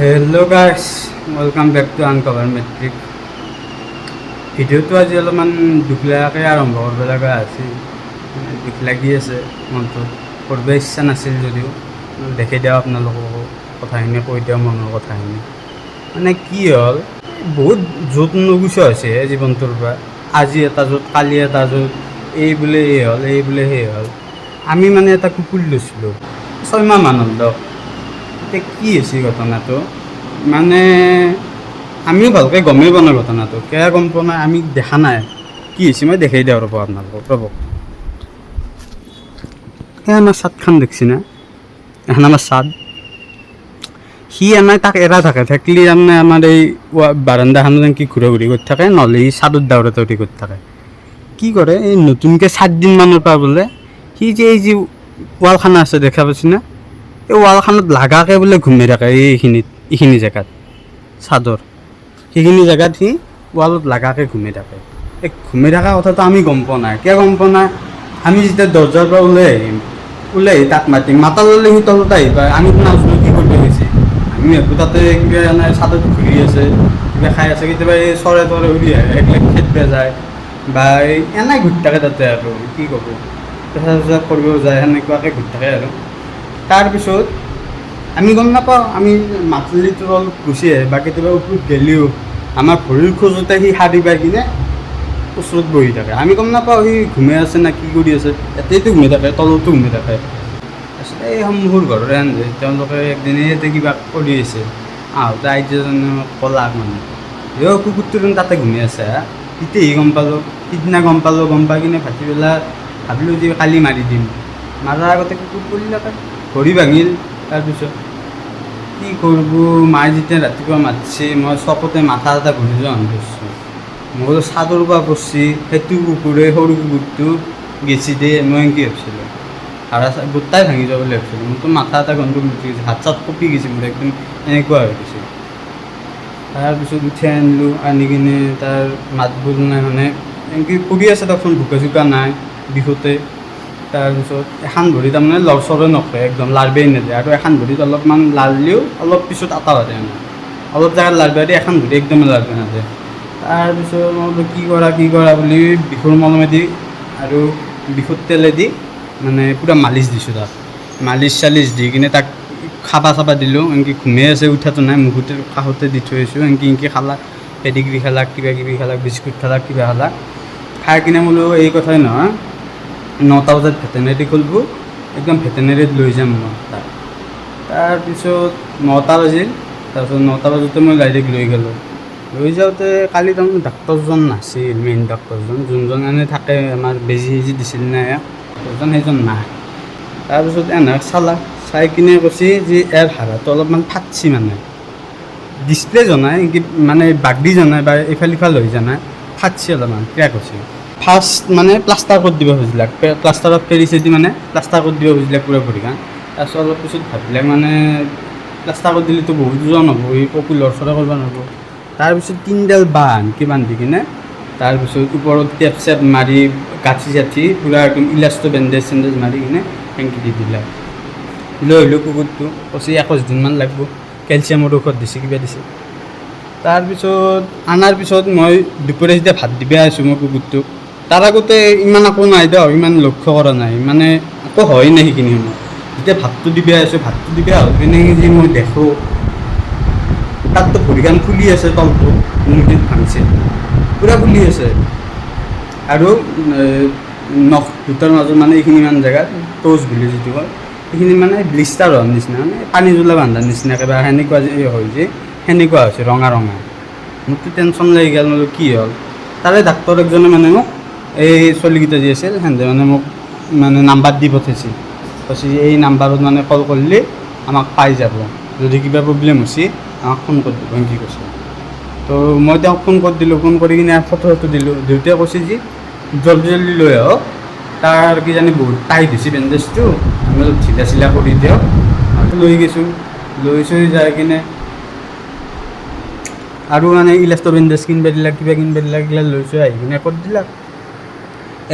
Hello' গাইছ, welcome back to আনকভাৰ matric. ভিডিঅ'টো আজি অলপমান দুখ লগাকৈ আৰম্ভ কৰিব লগা আছিল। দুখ লাগি আছে মনটো, কৰিব ইচ্ছা নাছিল যদিও দেখি দিওঁ আপোনালোককো কথাখিনি, কৈ দিওঁ মনৰ কথাখিনি। মানে কি হ'ল, বহুত য'ত নুগুচা হৈছে জীৱনটোৰ পৰা। আজি এটা য'ত, কালি এটা য'ত, এই বোলে এই হ'ল, এই বোলে সেই হ'ল। আমি মানে এটা কুকুৰ লৈছিলোঁ 6 মাহ মান হ'ল দিয়ক। এতিয়া কি হৈছে ঘটনাটো, মানে আমিও ভালকৈ গমেই পোৱা নাই ঘটনাটো, কিয় গম পোৱা নাই, আমি দেখা নাই কি হৈছে। মই দেখাই দিওঁ ৰ'ব আপোনালোকক, ৰ'ব। সেই আমাৰ চাদখন দেখছি না, এখন আমাৰ চাদ, সি আমাৰ তাক এৰা থাকে, থাকিলে তাৰমানে আমাৰ এই বাৰান্দাখনত কি ঘূৰা ঘূৰি কৰি থাকে, নহ'লে সি চাদত দাউৰা দাউৰি কৰি থাকে। কি কৰে, এই নতুনকৈ 7 দিন মানৰ পৰা বোলে সি যে এই যে ৱালখান আছে দেখা পাইছে না, এই ৱালখনত লাগাকৈ বোলে ঘূমি থাকে। এইখিনি জেগাত চাদৰ, সেইখিনি জেগাত সি ৱালত লাগাকৈ ঘূমি থাকে। এই ঘূমি থকা কথাটো আমি গম পোৱা নাই, কিয় গম পোৱা নাই, আমি যেতিয়া দৰ্জাৰ পৰা ওলাই আহি তাক মাতা ল'লে সি তলত আহি পায়। আমি নাজানো কি কৰিব গৈছে, আমি একো তাতে কিবা এনেই চাদত ঘূৰি আছে, কিবা খাই আছে, কেতিয়াবা এই চৰাই তৰে উৰি আহে, এইবিলাক খেদিব যায় বা এনেই ঘূৰি থাকে তাতে। আৰু কি ক'ব, পেচাব কৰিব যায়, সেনেকুৱাকৈ ঘূৰি থাকে। আৰু তাৰপিছত আমি গম নাপাওঁ, আমি মাটিলিটো অলপ গুচি আহে বা কেতিয়াবা ওপৰত গেলিও আমাৰ ভৰিৰ খোজতে সি সাৰি পাই কিনে ওচৰত বহি থাকে। আমি গম নাপাওঁ সি ঘুমাই আছে না কি কৰি আছে, ইয়াতেইতো ঘুমাই থাকে, তলতো ঘুমাই থাকে। তাৰপিছত এই সন্মুখৰ ঘৰৰে আনছে, তেওঁলোকে একদিনে ইয়াতে কিবা কৰি আছে, আহোঁতে আইতাজনে ক'লাক মানে, কুকুৰটো তাতে ঘুমাই আছে হা। তেতিয়াহে গম পালোঁ, সিদিনা গম পালোঁ। গম পাই কিনে ভাটিবেলা ভাবিলোঁ যে কালি মাৰি দিম, মাৰাৰ আগতে কুকুৰ পৰিলাকে, ভৰি ভাঙিল। তাৰপিছত কি কৰিব, মায়ে যেতিয়া ৰাতিপুৱা মাতিছে, মই চকতে মাথা এটা ঘূৰি যোৱা হেন কৰিছোঁ। মই চাদৰ পৰা পৰছি, সেইটো কুকুৰে সৰু কুকুৰটো গেছি দিয়ে, মই এনেকৈ ভাবিছিলোঁ। গোটাই ভাঙি যাব বুলি ভাবিছিলোঁ। মোৰতো মাথা এটা গণ্ডগোল উঠি গৈছে, হাত চাত কঁপি গৈছে মোৰ, একদম এনেকুৱা হৈ গৈছে। তাৰপিছত উঠাই আনিলোঁ, আনি কিনে তাৰ মাত বোল নাই, মানে এনেকৈ পৰি আছে দেখোন, বোকা চোকা নাই বিষতে। তাৰপিছত এখন ভৰি তাৰমানে লৰচৰে নকৰে, একদম লাৰবেই নেযায়। আৰু এখন ভৰিত অলপমান লাৰিলেও অলপ পিছত আটা হৈ যায়, অলপ জেগাত লাৰিব দিয়ে, এখন ভৰি একদম লাৰিব নাযায়। তাৰপিছত মই বোলো কি কৰা বুলি বিষৰ মলমেদি আৰু বিষৰ তেলেদি মানে পূৰা মালিচ দিছোঁ তাক। মালিচ চালিচ দি কিনে তাক খাবা চাবা দিলোঁ। এনেকৈ ঘুমাই আছে, উঠাটো নাই, মুখতে কাষতে দি থৈ আহিছোঁ। এনেকৈ খালাক, পেডিগ্ৰী খালাক, কিবা কিবি খালাক, বিস্কুট খালাক, কিবা খালাক। খাই কিনে বোলো এই কথাই নহয়, 9টা বজাত ভেটেনেৰী খুলিব, একদম ভেটেনেৰীত লৈ যাম মই তাক। তাৰপিছত 9টা বাজিল। তাৰপিছত 9টা বজাতে মই ডাইৰেক্ট লৈ গ'লোঁ। লৈ যাওঁতে কালি তাৰমানে ডাক্তৰজন নাছিল, মেইন ডাক্তৰজন, যোনজন এনে থাকে আমাৰ বেজি চেজি দিছিল না, ডাক্তৰজন সেইজন নাই। তাৰপিছত এনে চাই কিনে কৈছে যে ইয়াৰ হাড়টো অলপমান ফাটছি, মানে ডিছপ্লে জনাই মানে বাগদি জনাই বা ইফাল সিফাল হৈ জানাই, ফাটছি অলপমান, ক্ৰেক হৈছে। ফাৰ্ষ্ট মানে প্লাষ্টাৰ কৰি দিব খুজিলাক, প্লাষ্টাৰত পেৰিছেদি মানে প্লাষ্টাৰ কৰি দিব খুজিলাক পুৰা ভৰিখন। তাৰপিছত অলপ পিছত ভাবিলে মানে প্লাষ্টাৰ কৰি দিলেতো বহুত ওজন হ'ব, এই কঁপি লৰচৰা কৰিব নোৱাৰিব। তাৰপিছত 3ডাল বাঁহ আনকি বান্ধি কিনে, তাৰপিছত ওপৰত টেপ চেপ মাৰি, গাঁঠি চাঠি পূৰা একদম ইলাষ্টো বেণ্ডেজ চেণ্ডেজ মাৰি কিনে সেনেকৈ দি দিলাক। লৈ আহিলোঁ কুকুৰটো, কৈছে 21 দিনমান লাগিব, কেলছিয়ামৰ ঔষধ দিছে, কিবা দিছে। তাৰপিছত অনাৰ পিছত মই দুপৰীয়া যেতিয়া ভাত দিব আহিছোঁ মই কুকুৰটোক, তাৰ আগতে ইমান একো নাই দিয়ক, ইমান লক্ষ্য কৰা নাই, মানে একো হয় নাই সেইখিনি সময়ত। যেতিয়া ভাতটো দিব আহিছোঁ, ভাতটো দিব আহি পিনে যে মই দেখোঁ তাততো ভৰিখন ফুলি আছে, তলটো মুৰ্গীত ভাঙিছে, পূৰা ফুলি আছে। আৰু নখ দুটাৰ মাজত মানে এইখিনিমান জেগাত ট'চ বুলি যিটো কয়, সেইখিনি মানে ব্লিষ্টাৰ হোৱাৰ নিচিনা, মানে পানী জ্বলা বান্ধাৰ নিচিনাকৈ বা সেনেকুৱা যে হয় যে, সেনেকুৱা হৈছে, ৰঙা ৰঙা। মোকতো টেনশ্যন লাগি গ'ল, মানে কি হ'ল। তাৰে ডাক্তৰ একজনে মানে মোক, এই চলিকেইটা যি আছিল সিহঁতে মানে মোক মানে নাম্বাৰ দি পঠাইছিল, কৈছে এই নাম্বাৰত মানে কল কৰিলে আমাক পাই যাব, যদি কিবা প্ৰব্লেম হৈছে আমাক ফোন কৰি দিব, এনেকৈ কৈছে। তো মই তেওঁক ফোন কৰি দিলোঁ, ফোন কৰি কিনে ফটো দিলোঁ। দেউতাই কৈছে যে জল্দি জল্দি লৈ আহক, তাৰ কিজানি বহুত টাইট হৈছে বেণ্ডেজটো, আমি অলপ ঢিলা চিলা কৰি দিয়ক। লৈ গৈছোঁ, লৈ চৈ যাই কিনে আৰু মানে ইলাষ্টো বেণ্ডেজ কিনিব দিলাক, কিবা কিনিব দিলাক, এইগিলা লৈ চৈ আহি কিনে কৰি দিলাক।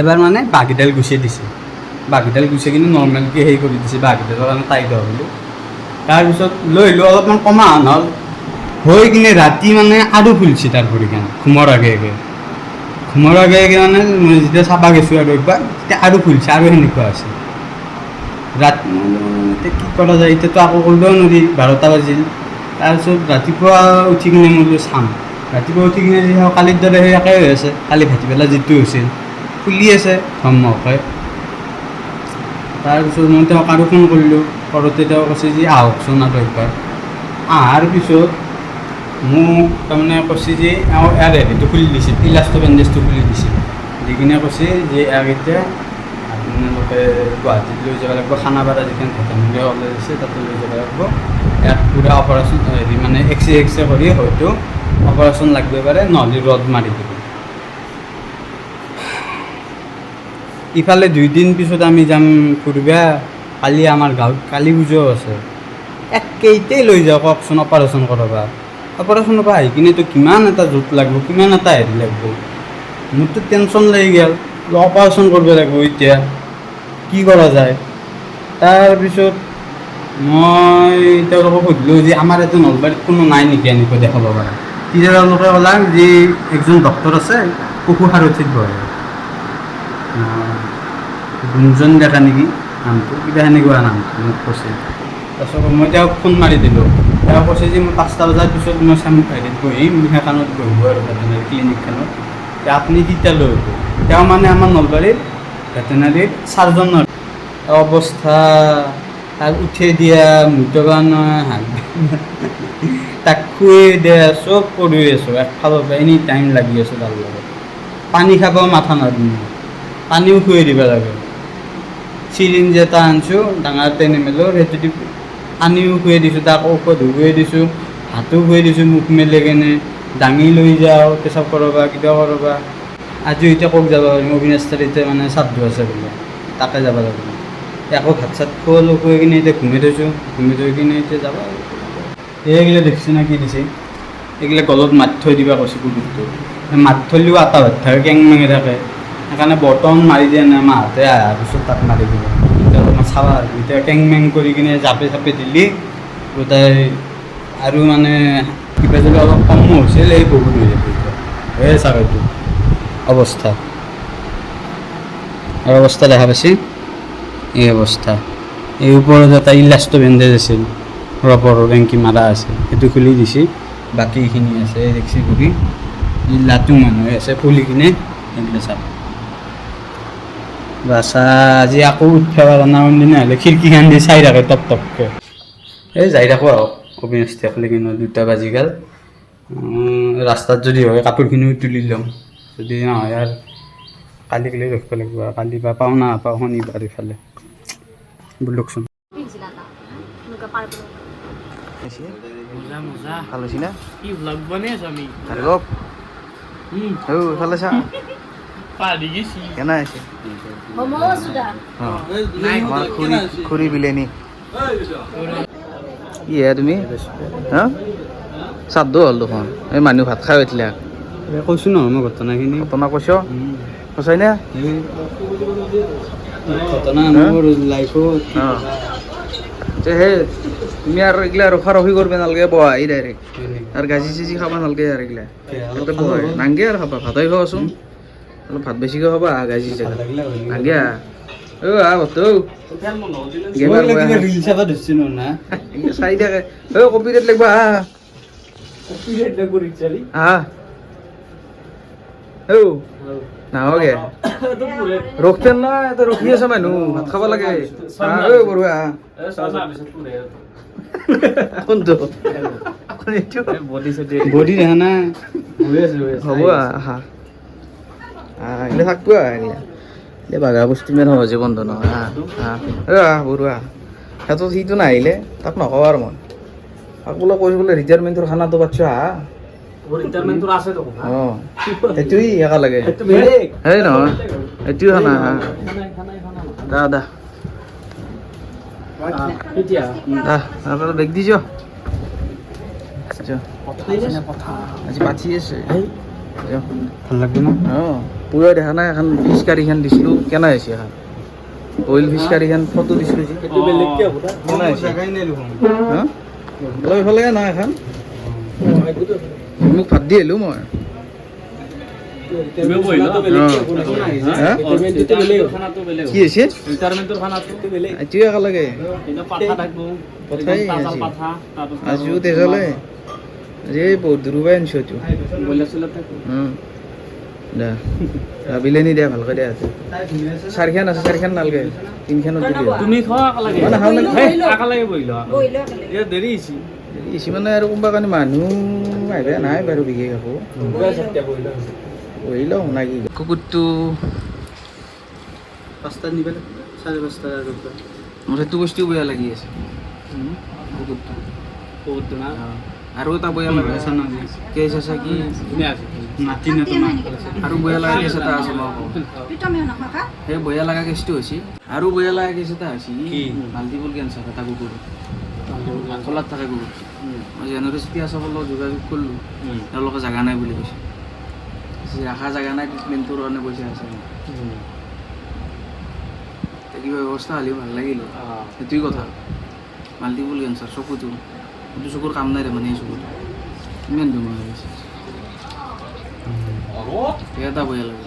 এবাৰ মানে বাঁহকেইডাল গুচাই দিছে, বাঁহকেইডাল গুচাই কিনে নৰ্মেলকৈ হেৰি কৰি দিছে, বাঁহকেইডালৰ কাৰণে টাইট হোৱা বুলি। তাৰপিছত লৈ আহিলোঁ অলপমান কমা হ'ল হৈ কিনে ৰাতি মানে আৰু ফুলিছে তাৰ ভৰিখন ঘুমৰ আগে মানে মই যেতিয়া চাবা গৈছোঁ আৰু একবাৰ তেতিয়া আৰু ফুলিছে আৰু সেনেকুৱা আছে ৰাতি এতিয়া কি কৰা যায় এতিয়াতো আকৌ কৰিবও নোৱাৰি 12টা বাজিল তাৰপিছত ৰাতিপুৱা উঠি কিনে মই বোলো চাম ৰাতিপুৱা উঠি কিনে কালিৰ দৰে সেই একেই হৈ আছে কালি ভাটিবেলা যিটো হৈছিল ফুলি আছে ধমকৈ তাৰপিছত মই তেওঁক আৰু ফোন কৰিলোঁ কৰোঁতে তেওঁ কৈছে যে আহকচোন আৰু একবাৰ অহাৰ পিছত মোক তাৰমানে কৈছে যে ইয়াৰ হেৰিটো খুলি দিছিল ইলাষ্টৰ বেণ্ডেজটো খুলি দিছিল দি কিনে কৈছে যে ইয়াক এতিয়া আপোনালোকে গুৱাহাটীত লৈ যাব লাগিব খানাপাৰা যিখন ভেটেনেৰী কলেজ আছে তাতে লৈ যাব লাগিব ইয়াক পূৰা অপাৰেশ্যন হেৰি মানে এক্সৰে কৰি হয়তো অপাৰেশ্যন লাগিব পাৰে নহ'লে ৰদ মাৰি দিব ইফালে 2 দিন পিছত আমি যাম ফুৰিব কালি আমাৰ গাঁৱত কালি পূজাও আছে একেইতেই লৈ যাওঁ কওকচোন অপাৰেশ্যন কৰাবা অপাৰেশ্যনৰ পৰা আহি কিনেতো কিমান এটা জোঁট লাগিব কিমান এটা হেৰি লাগিব মোৰতো টেনশ্যন লাগি গ'ল অপাৰেশ্যন কৰিব লাগিব এতিয়া কি কৰা যায় তাৰপিছত মই তেওঁলোকক সুধিলোঁ যে আমাৰ ইয়াতে নলবাৰীত কোনো নাই নেকি এনেকৈ দেখাব পৰা তেতিয়া তেওঁলোকে ক'লাক যে একজন ডক্তৰ আছে পশু সাৰথীত বহে গুঞ্জন ডেকা নেকি নামটো কিবা সেনেকুৱা নামটো মোক কৈছে তাৰপিছত মই তেওঁক ফোন মাৰি দিলোঁ তেওঁ কৈছে যে মই 5টা বজাৰ পিছত মই হেৰিত বহিম সেইখনত বহিব আৰু ভেটেনাৰী ক্লিনিকখনত আপুনি কেতিয়া লৈ আহিব তেওঁ মানে আমাৰ নলবাৰীৰ ভেটেনাৰীৰ চাৰ্জনৰ অৱস্থা তাক উঠাই দিয়া মূতবান তাক খুৱাই দিয়া চব কৰি আছোঁ একফালৰ পৰা এনি টাইম লাগি আছোঁ তাৰ লগত পানী খাব মাথা নাদোঁ পানীও খুৱাই দিব লাগে চিৰিঞ্জ এটা আনিছোঁ ডাঙৰ টেনিমেলৰ সেইটো দি পানীও খুৱাই দিছোঁ তাক ঔষধো খুৱাই দিছোঁ ভাতো খুৱাই দিছোঁ মুখ মেলি কেনে দাঙি লৈ যাওঁ পেচাব কৰাবা কিবা কৰাবা আজিও এতিয়া ক'ত যাব পাৰিম অবিনাশ তাৰিখতে মানে শ্ৰাদ্ধ আছে বোলে তাকে যাব লাগিব আকৌ ভাত চাত খোৱালোঁ খুৱাই কিনে এতিয়া ঘুমাই থৈ কিনে এতিয়া যাব এইগিলা দেখিছে না কি দিছে এইগিলা গলত মাত থৈ দিবা কৈছে কুকুৰটো মাত থলেও আটা ভাত থাকে কেং মেঙি থাকে সেইকাৰণে বৰ্তমান মাৰি দিয়া নাই মাহঁতে অহাৰ পিছত তাক মাৰি দিব এতিয়া অলপমান চাবা আৰু এতিয়া কেং মেং কৰি কিনে জাপে চাপে দিলি গোটাই আৰু মানে কিবা যদি অলপ কম হৈছিল এই বহুত হৈ যাব এতিয়া এই চাব এইটো অৱস্থা আৰু অৱস্থা দেখা পাইছে এই অৱস্থা এই ওপৰত এটা ইলাষ্টৰ বেণ্ডেজ আছিল ৰবৰৰ বেংকি মাৰা আছে সেইটো খুলি দিছে বাকী এইখিনি আছে দেখছি ঘূৰি লাটু মানুহে আছে ফুলি কিনে এইবিলাক চাব বাছা আজি আকৌ উঠিব পৰা নাই দিনা হ'লে খিৰিকীখন দি চাই থাকে টপকৈ এই যাই থাকোঁ আহক অবিনাশ থাকলে কিন্তু 2টা বাজি গ'ল ৰাস্তাত যদি হয় কাপোৰখিনিও তুলি ল'ম যদি নহয় আৰু কালিক লৈ ৰখিব লাগিব কালি বা পাওঁ না পাওঁ শনিবাৰ ইফালে বলকচোন ভাল হৈছে না কি ভ্লগ বনাই আছো আমি ইফালে চা পাৰি গেছি কেনে আছে আমাৰ খুৰী বিলানী কি হে তুমি হা শ্ৰাদ্ধ হ'ল দেখোন এই মানুহ ভাত খাই উঠিলে কৈছোঁ নহয় মই ঘটনাখিনি ঘটনা কৈছ সঁচাই নে ঘটনা মোৰ লাইফত সেই তুমি আৰু এইগিলা ৰখা ৰখি কৰিব নালাগে বহা এই ডাইৰেক্ট আৰু গাজি চাজি খাব নালাগে আৰু এইগিলা বহাই নাংগে আৰু খাবা ভাতেই খাবাচোন অলপ ভাত বেছিকৈ খাবা গাজি চাজি নাংগে চাই থাকে কপিৰাইট লাগবা নাহগে ৰখতেন না ৰখি আছে মানুহ ভাত খাব লাগে বৰুৱা কোনটো বডি দেখা না হ'ব আহা এইগিলা থাকবো এইগিলা এতিয়া বাগা বস্তু ইমান সহজে বন্ধ নহয় বৰুৱা সিহঁতৰ সিটো নাহিলে তাক নকওঁ আৰু মই তাক বোলে কৈছোঁ বোলে ৰিটায়াৰমেণ্টৰ খানাটো পাতিছোঁ এইটোৱেই একেলগে সেই নহয় এইটোৱে খানা দা বেগ দিছ আজি পাঠি আছে ভাল লাগবে না পুৰা দেখা নাই এখন ফিচ কাৰীখন দিছিলোঁ কেনে হৈছে এখন অইল ফিছ কাৰীখন ফটো দিছিলোঁ যে কোনে আহিছে হা অলপ ইফালে নাই এখন মোক ভাত দি আহিলোঁ মই হা? কি হৈছে এতিয়া একেলগে পঠাই আজিও তেজালে আজি বহুত দূৰৰ পৰাই আনিছোঁ এইটো দে ভাবিলে নি দে ভালকৈ দে চাৰিখান আছে চাৰিখান নালাগে তিনিখানত দিলে তুমি খোৱা একেলগে মই নাখাওঁ মানে একেলগে বহি লোৱা ইয়াত দেৰি হৈছে ইচি মানে আৰু কোনোবা কাৰণে মানুহ আহিব নাই বাৰু বিশেষ একো বহি লওঁ না কি কুকুৰটো পাঁচটাত নিব লাগে 5:30 মোৰ সেইটো বস্তু বেয়া লাগি আছে কুকুৰটো বহুত না আৰু এটা বেয়া লাগি আছে কেছ আছে কি ধুনীয়া আছে নাতি না তোমাৰ আৰু বেয়া লগা কেছ এটা আছে মই কওঁ সেই বেয়া লগা কেছটো হৈছে আৰু বেয়া লগা কেছ এটা হৈছে মাল্টিপল কেঞ্চাৰ এটা কুকুৰ খোলাত থাকে কুকুৰ মই জেনেৰেচিটি আছামৰ লগত যোগাযোগ কৰিলোঁ তেওঁলোকে জেগা নাই বুলি কৈছে ৰাখা জেগা নাই ট্ৰিটমেণ্টটোৰ কাৰণে পইচা আছে কিবা ব্যৱস্থা হ'লেও ভাল লাগিল সেইটোৱে কথা মাল্টিপল কেঞ্চাৰ চকুটো সেইটো চকুৰ কাম নাই মানে এই চকুটো ইমান বেমাৰ হৈ গৈছে এটা বেয়া লাগে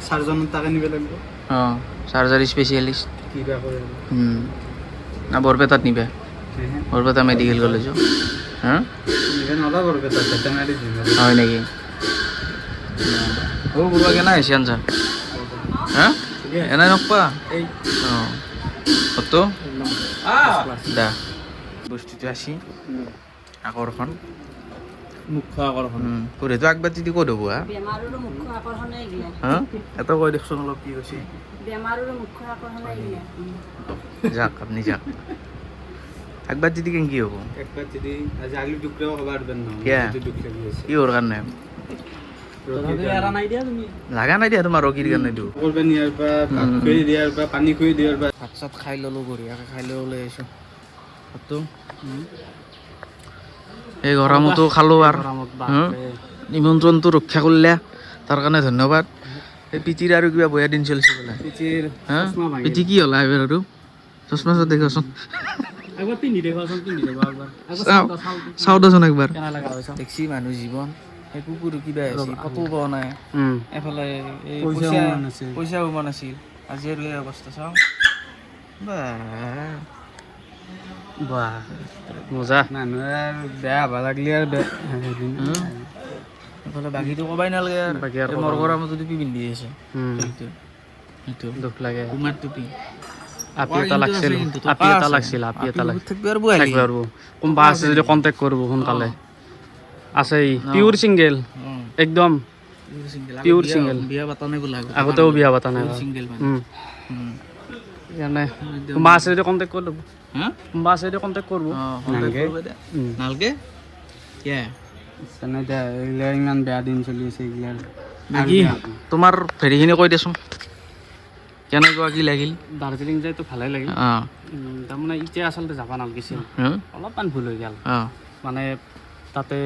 চাৰ্জনৰ তাকে নিব লাগিব অঁ চাৰ্জাৰী স্পেচিয়েলিষ্ট কিবা কৰে না বৰপেটাত নিবা বৰপেটা মেডিকেল কলেজ হা নিব নলা বৰপেটা ভেটেনাৰী দিম হয় নেকি অ' বুঢ়া কেনে হৈছে আনছা হা এনাই নকপা অঁ কত দা বস্তুটো আছি আকৰ্ষণ মুখ্য আকৰ্ষণ পঢ়িটো আগবাতি দি ক'ত হ'ব হা বেমাৰৰো মুখ্য আকৰ্ষণে এইগিলা হা এটা কৈ দেখোন অলপ কি কৈছে বেমাৰৰো মুখ্য আকৰ্ষণে এইগিলা যাক আপনি যাক আগবাতি দি কেন কি হ'ব একবাৰ যদি আজি আলু টুকৰাও খাব পাৰবেন না কিয়া? দুখ লাগি আছে কি ওৰ কাৰণে তথাপি এৰা নাই দিয়া তুমি লাগা নাই দিয়া তোমাৰ ৰকিৰ কাৰণে দিওঁ করবেন ইয়ার বা ভাত খুঁয়ে দিয়ার বা পানি খুঁয়ে দিয়ার বা ভাত চাত খাই ল'লোঁ বঢ়িয়াকৈ খাই লৈ ওলাই আহিছোঁ ভাতটো এই গৰমতো খালোঁ আৰু গৰমত হুম? নিমন্ত্ৰণটো ৰক্ষা কৰিলে তাৰ কাৰণে ধন্যবাদ এই পিটিৰ আৰু কিবা বয়া দিন চলিছে বোলে পিঠিৰ হা চশমা ভাঙিল। পিটি কি হ'লা এইবাৰ আৰু চশমা চাত দেখাচোন একবাৰ পিন্ধি দেখুৱাচোন পিন্ধি দেখুৱা একবাৰ একবাৰ চাওঁ চাওঁ দেচোন একবাৰ কেনে লগা হৈছে দেখছি মানুহ জীৱন সেই কুকুৰ কিবা হৈছে কতো পোৱা নাই এফালে এই পইচাও পইচা ইমান নাছিল। পইচাও ইমান আছিল আজি আৰু এই অৱস্থা চাওঁ বা বাহ মজা মানুহে আৰু বেয়া হবা লাগলি আৰু এফালে বাকীটো ক'বাই নালাগে বাকী আৰু আৰু মোৰ ঘৰৰ মতো টুপি পিন্ধি আছে সেইটো সেইটো দুখ লাগে কুমাৰ টুপি আপি এটা লাগছিল আপি এটা লাগছিল আপি এটা লাগছিল থাকবি আৰু বহালি থাকিব আৰু কোনোবা আছে যদি কণ্টেক্ট কৰিব সোনকালে আছে পিয়ৰ চিংগেল একদম পিয়ৰ চিংগেল বিয়া পাতা নাই বোলা আগতেও বিয়া পতা নাই চিংগেল সেইকাৰণে কোনোবা আছে যদি কণ্টেক্ট কৰি ল'ব হা কোনোবা আছে যদি কণ্টেক্ট কৰিব নালগে কিয়া তেনে এতিয়া এইগিলা ইমান বেয়া দিন চলি আছে এইগিলা বাকী তোমাৰ হেৰিখিনি কৈ দেচোন কেনেকুৱা কি লাগিল দাৰ্জিলিং যাইতো ভালেই লাগিল অঁ তাৰমানে এতিয়া আচলতে যাব নালাগিছিল অলপমান ভুল হৈ গ'ল অঁ মানে তাতে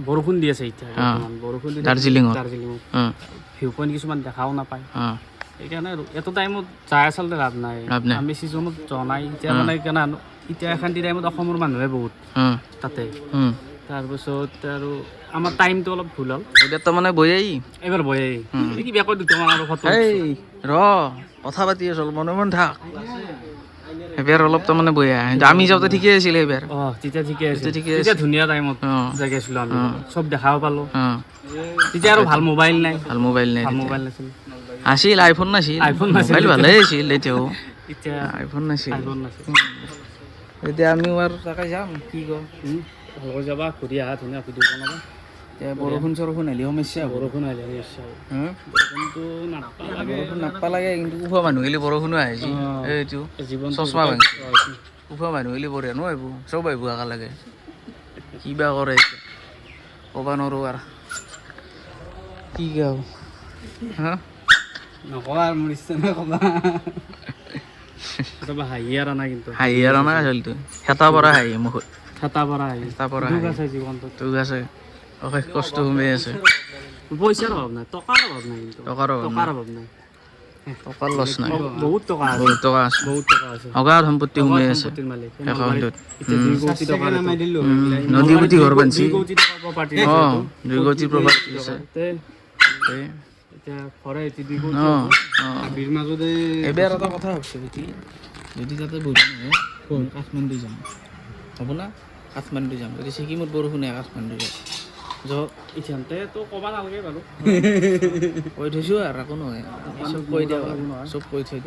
বৰষুণ দি আছে এতিয়া বৰ্তমান। বৰষুণ দি দাৰ্জিলিঙত দাৰ্জিলিঙত অঁ ভিউ পইণ্ট কিছুমান দেখাও নাপায় অঁ সেইকাৰণে আৰু এইটো টাইমত যাই আচলতে লাভ নাই লাভ নাই। আমি ছিজনত যোৱা নাই এতিয়া মানে কেনে এতিয়া এখানটি টাইমত অসমৰ মানুহে বহুত তাতে তাৰপিছত আৰু আমাৰ টাইমটো অলপ ভুল হ'ল এতিয়া তাৰমানে বয়াই এইবাৰ বয়ে কিবা কৈ দুটামান আৰু ফটো এই ৰ কথা পাতি আছো মনে মনে থাক এবাৰ অলপ তাৰমানে বয়া আমি যাওঁতে ঠিকেই আছিলে এইবাৰ অঁ তেতিয়া ঠিকে আছে ঠিকে তেতিয়া ধুনীয়া টাইমত অঁ যাই গৈছিলোঁ আমি চব দেখাও পালোঁ অঁ তেতিয়া আৰু ভাল মোবাইল নাই ভাল মোবাইল নাই ভাল তেতিয়া। মোবাইল নাছিল আছিল আইফোন নাছিল আইফোন নাছিল মোবাইল ভালেই আছিল এতিয়াও এতিয়া আইফোন নাছিল আইফোন নাছিল এতিয়া আমিও আৰু তাকে যাম কি কওঁ ভালকৈ যাবা ঘূৰি আহা ধুনীয়া ভিডিঅ' বনাবা এতিয়া বৰষুণ চৰষুণ আহিলে সমস্যা হ'ব বৰষুণ আহিলে নিশ্চয় হ'ব। হা? বৰষুণটো নাপালে বৰষুণ নাপালাগে কিন্তু উখোৱা মানুহ গেলি বৰষুণো আহিছে এইটো জীৱন চশমা ভাঙি উখোৱা মানুহ গেলি বঢ়িয়া ন আহিব চব আহিব একেলগে কিবা কৰে এতিয়া ক'বা নোৱাৰোঁ আৰু কি গাওঁ হা নকবা আৰু মোৰ ইচ্ছা নাই কবা কেতিয়াবা হাঁহি আৰু নাই কিন্তু হাঁহি আৰু নাই আচলতে হেতা পৰা হাঁহি মুখত হেতা পৰা হাঁহি হেতা পৰা দুখ হাঁহি আছে জীৱনটোত তোক আছে অশেষ কষ্ট সোমাই আছে পইচাৰ অভাৱ নাই, টকাৰ অভাৱ নাই, কিন্তু টকাৰ অভাৱ টকাৰ অভাৱ নাই, টকাৰ লছ নাই বহুত টকা আছে, বহুত টকা আছে বহুত টকা আছে, অগাধ সম্পত্তি সোমাই আছে সম্পত্তিৰ মালিক একাউণ্টত এতিয়া 2 কোটি টকা নামাই দিলোঁ নদী গুটি ঘৰ বান্ধছি 2 কোটি টকাৰ প্ৰপাৰ্টি অঁ 2 কোটি প্ৰপাৰ্টি আছে এতিয়া ঘৰে 2 কোটি অঁ অঁ হাবিৰ মাজতে এইবাৰ এটা কথা ভাবছোঁ কি যদি তাতে বৰষুণ হয় কাঠমাণ্ডু যাম হ'ব না কাঠমাণ্ডু যাম যদি ছিকিমত বৰষুণ হয় কাঠমাণ্ডু যাম যাওক ইথানতেতো ক'বা নালাগে বাৰু কৈ থৈছোঁ আৰু একো নহয় চব কৈ দিয়ক চব কৈ থৈ দিয়ক